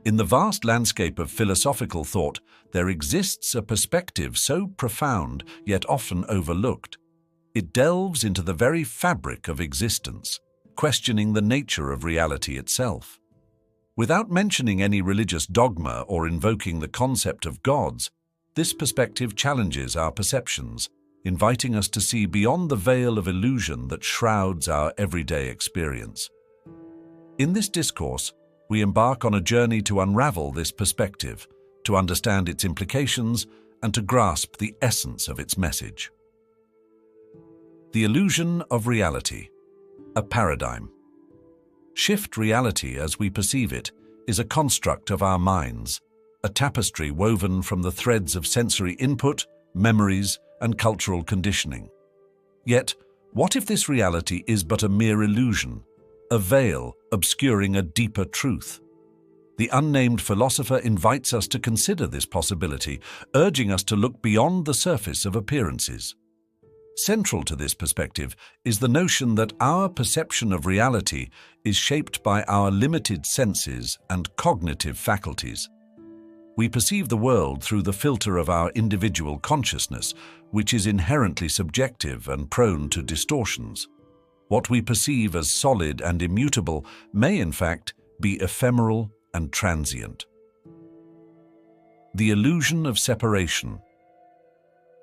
In the vast landscape of philosophical thought, there exists a perspective so profound yet often overlooked. It delves into the very fabric of existence, questioning the nature of reality itself. Without mentioning any religious dogma or invoking the concept of gods, this perspective challenges our perceptions, inviting us to see beyond the veil of illusion that shrouds our everyday experience. In this discourse, we embark on a journey to unravel this perspective, to understand its implications, and to grasp the essence of its message. The illusion of reality, a paradigm. Shift reality as we perceive it is a construct of our minds, a tapestry woven from the threads of sensory input, memories, and cultural conditioning. Yet, what if this reality is but a mere illusion, a veil obscuring a deeper truth? The unnamed philosopher invites us to consider this possibility, urging us to look beyond the surface of appearances. Central to this perspective is the notion that our perception of reality is shaped by our limited senses and cognitive faculties. We perceive the world through the filter of our individual consciousness, which is inherently subjective and prone to distortions. What we perceive as solid and immutable may, in fact, be ephemeral and transient. The illusion of separation.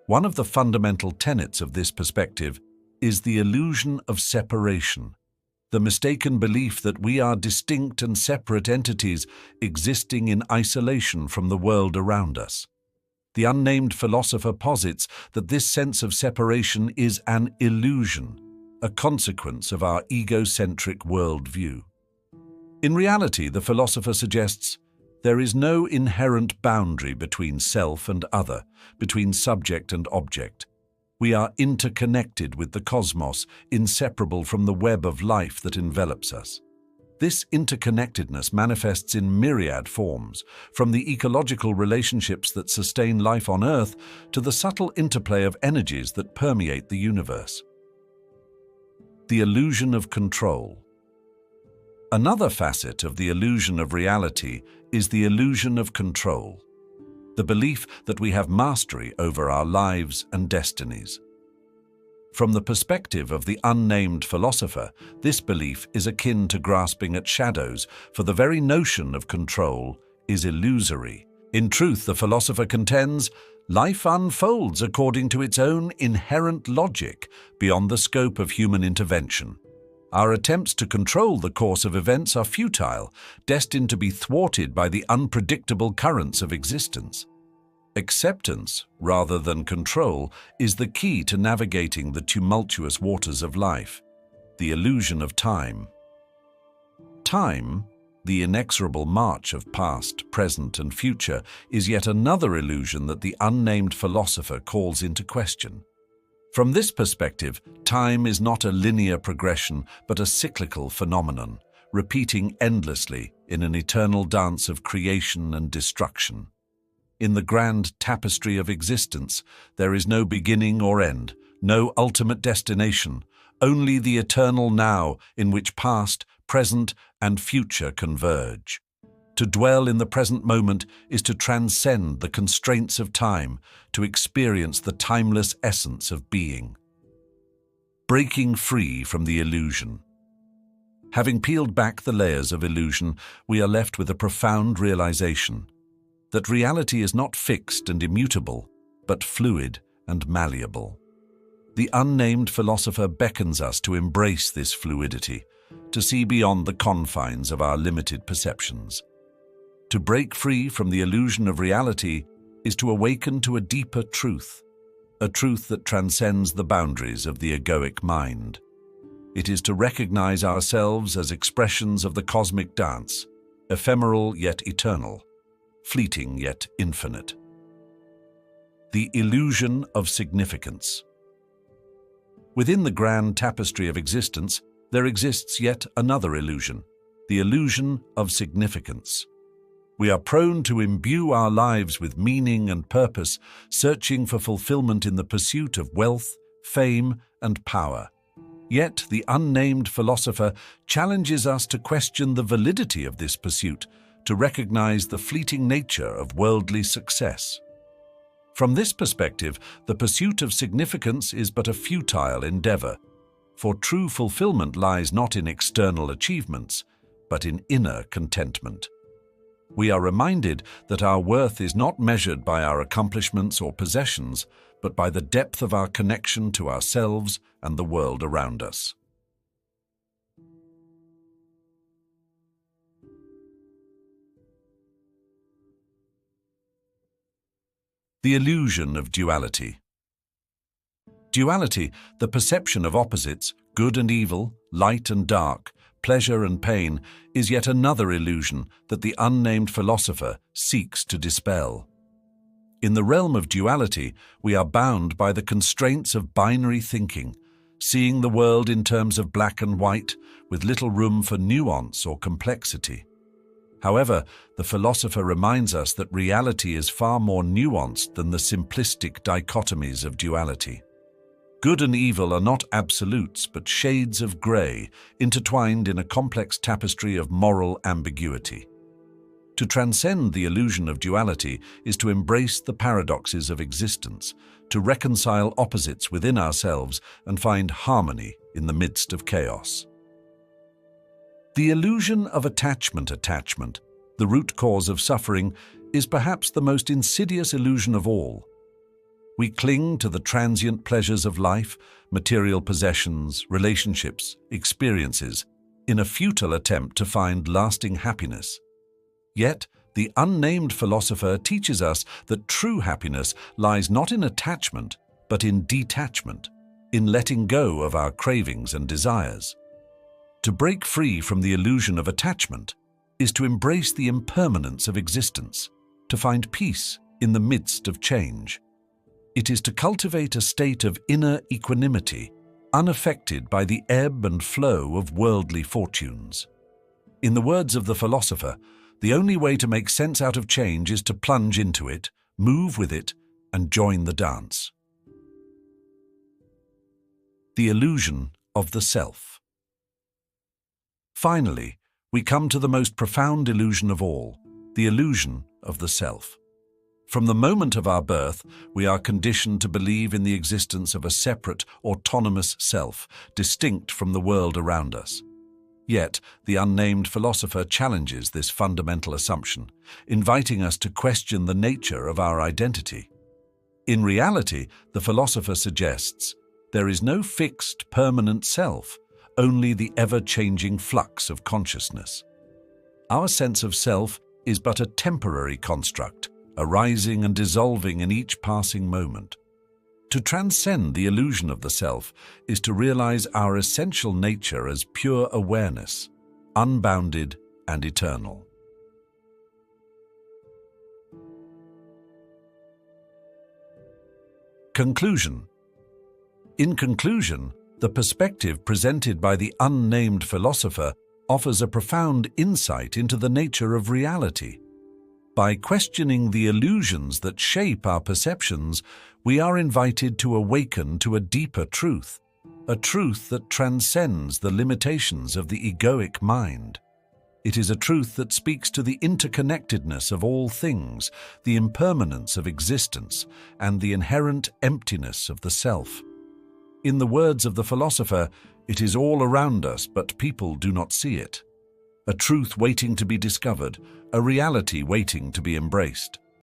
One of the fundamental tenets of this perspective is the illusion of separation, the mistaken belief that we are distinct and separate entities existing in isolation from the world around us. The unnamed philosopher posits that this sense of separation is an illusion, a consequence of our egocentric worldview. In reality, the philosopher suggests, there is no inherent boundary between self and other, between subject and object. We are interconnected with the cosmos, inseparable from the web of life that envelops us. This interconnectedness manifests in myriad forms, from the ecological relationships that sustain life on Earth to the subtle interplay of energies that permeate the universe. The illusion of control. Another facet of the illusion of reality is the illusion of control, the belief that we have mastery over our lives and destinies. From the perspective of the unnamed philosopher, this belief is akin to grasping at shadows, for the very notion of control is illusory. In truth, the philosopher contends, life unfolds according to its own inherent logic, beyond the scope of human intervention. Our attempts to control the course of events are futile, destined to be thwarted by the unpredictable currents of existence. Acceptance, rather than control, is the key to navigating the tumultuous waters of life. The illusion of time. Time, the inexorable march of past, present, and future, is yet another illusion that the unnamed philosopher calls into question. From this perspective, time is not a linear progression, but a cyclical phenomenon, repeating endlessly in an eternal dance of creation and destruction. In the grand tapestry of existence, there is no beginning or end, no ultimate destination, only the eternal now in which past, present, and future converge. To dwell in the present moment is to transcend the constraints of time, to experience the timeless essence of being. Breaking free from the illusion. Having peeled back the layers of illusion, we are left with a profound realization that reality is not fixed and immutable, but fluid and malleable. The unnamed philosopher beckons us to embrace this fluidity, to see beyond the confines of our limited perceptions. To break free from the illusion of reality is to awaken to a deeper truth, a truth that transcends the boundaries of the egoic mind. It is to recognize ourselves as expressions of the cosmic dance, ephemeral yet eternal, fleeting yet infinite. The illusion of significance. Within the grand tapestry of existence, there exists yet another illusion, the illusion of significance. We are prone to imbue our lives with meaning and purpose, searching for fulfillment in the pursuit of wealth, fame, and power. Yet the unnamed philosopher challenges us to question the validity of this pursuit, to recognize the fleeting nature of worldly success. From this perspective, the pursuit of significance is but a futile endeavor, for true fulfillment lies not in external achievements, but in inner contentment. We are reminded that our worth is not measured by our accomplishments or possessions, but by the depth of our connection to ourselves and the world around us. The illusion of duality. Duality, the perception of opposites, good and evil, light and dark, pleasure and pain, is yet another illusion that the unnamed philosopher seeks to dispel. In the realm of duality, we are bound by the constraints of binary thinking, seeing the world in terms of black and white, with little room for nuance or complexity. However, the philosopher reminds us that reality is far more nuanced than the simplistic dichotomies of duality. Good and evil are not absolutes, but shades of grey, intertwined in a complex tapestry of moral ambiguity. To transcend the illusion of duality is to embrace the paradoxes of existence, to reconcile opposites within ourselves and find harmony in the midst of chaos. The illusion of attachment, the root cause of suffering, is perhaps the most insidious illusion of all. We cling to the transient pleasures of life, material possessions, relationships, experiences, in a futile attempt to find lasting happiness. Yet, the unnamed philosopher teaches us that true happiness lies not in attachment, but in detachment, in letting go of our cravings and desires. To break free from the illusion of attachment is to embrace the impermanence of existence, to find peace in the midst of change. It is to cultivate a state of inner equanimity, unaffected by the ebb and flow of worldly fortunes. In the words of the philosopher, the only way to make sense out of change is to plunge into it, move with it, and join the dance. The illusion of the self. Finally, we come to the most profound illusion of all, the illusion of the self. From the moment of our birth, we are conditioned to believe in the existence of a separate, autonomous self, distinct from the world around us. Yet, the unnamed philosopher challenges this fundamental assumption, inviting us to question the nature of our identity. In reality, the philosopher suggests, there is no fixed, permanent self, only the ever-changing flux of consciousness. Our sense of self is but a temporary construct, arising and dissolving in each passing moment. To transcend the illusion of the self is to realize our essential nature as pure awareness, unbounded and eternal. Conclusion. In conclusion, the perspective presented by the unnamed philosopher offers a profound insight into the nature of reality. By questioning the illusions that shape our perceptions, we are invited to awaken to a deeper truth, a truth that transcends the limitations of the egoic mind. It is a truth that speaks to the interconnectedness of all things, the impermanence of existence, and the inherent emptiness of the self. In the words of the philosopher, it is all around us, but people do not see it. A truth waiting to be discovered, a reality waiting to be embraced.